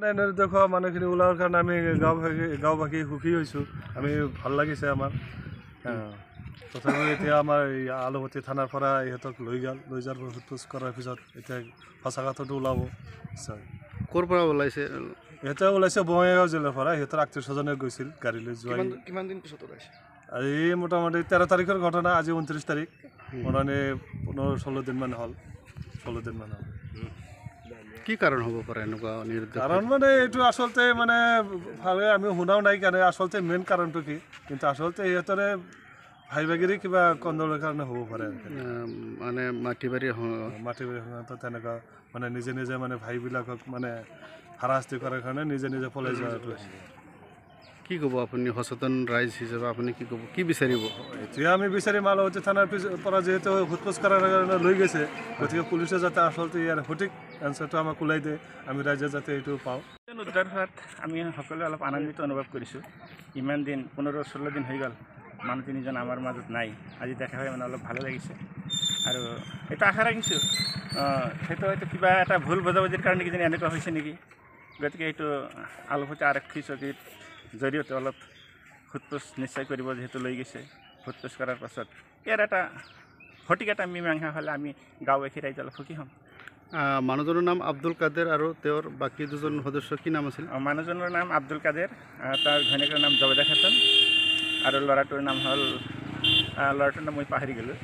এনে দেখুৱা মানুহখিনি ওলোৱাৰ কাৰণে আমি গাঁওবাসী সুখী হৈছোঁ, আমি ভাল লাগিছে আমাৰ। তথাপিও এতিয়া আমাৰ এই আলুপট্টি থানাৰ পৰা ইহঁতক লৈ যোৱাৰ সোধ কৰাৰ পিছত এতিয়া সঁচা কথাটো ওলাব নিশ্চয়। ক'ৰ পৰা ওলাইছে? ইহঁতে ওলাইছে বঙাইগাঁও জিলাৰ পৰা। ইহঁতৰ আত্মীয় স্বজনে গৈছিল গাড়ী লৈ যোৱা। কিমান দিন পিছত ওলাইছে? আজি মোটামুটি 13 তাৰিখৰ ঘটনা, আজি 29 তাৰিখ, মোটামুটি 15-16 দিনমান হ'ল। 16 দিনমান হ'ল। কি কাৰণ হ'ব পাৰে এনেকুৱা নিৰুদ্দেশ? কাৰণ মানে এইটো আচলতে মানে ভালকৈ আমি শুনাও নাই কাৰণে আচলতে মেইন কাৰণটো কি, কিন্তু আচলতে সিহঁতৰে ভাই ভাগিৰি কিবা কন্দলৰ কাৰণে হ'ব পাৰে। মানে মাটি বাৰী সংক্ৰান্ত তেনেকুৱা মানে নিজে মানে ভাইবিলাকক মানে হাৰাশাস্তি কৰাৰ কাৰণে নিজে পলাই যোৱাটো। কি ক'ব আপুনি সচেতন ৰাইজ হিচাপে? আপুনি কি ক'ব, কি বিচাৰিব? এতিয়া আমি বিচাৰিম আলুপট্টি থানাৰ পৰা যিহেতু সোধ কৰাৰ কাৰণে লৈ গৈছে, গতিকে পুলিচে যাতে আচলতে ইয়াৰ সঠিক এনচাৰটো আমাক ওলাই দিয়ে, আমি ৰাইজে যাতে এইটো পাওঁ। উদ্ধাৰ হোৱাত আমি সকলোৱে অলপ আনন্দিত অনুভৱ কৰিছোঁ। ইমান দিন 15-16 দিন হৈ গ'ল মানুহ তিনিজন আমাৰ মাজত নাই, আজি দেখা হয় মানে অলপ ভালো লাগিছে। আৰু এইটো আশা ৰাখিছোঁ সেইটো হয়তো কিবা এটা ভুল বুজাবুজিৰ কাৰণে কিজানি এনেকুৱা হৈছে নেকি। গতিকে এইটো আলুপট্টি আৰক্ষী চকীৰ জৰিয়তে অলপ সোধপোছ নিশ্চয় কৰিব, যিহেতু লৈ গৈছে। সোধপোছ কৰাৰ পাছত ইয়াৰ এটা সঠিক এটা মীমাংসা হ'লে আমি গাঁওবাসী ৰাইজ অলপ সুখী হ'ম। মানুহজনৰ নাম আব্দুল কাদেৰ আৰু তেওঁৰ বাকী দুজন সদস্য কি নাম আছিল? মানুহজনৰ নাম আব্দুল কাদেৰ, তাৰ ঘৈণীয়েকৰ নাম জবেদা খাতুন, আৰু ল'ৰাটোৰ নাম হ'ল মই পাহৰি গ'লোঁ।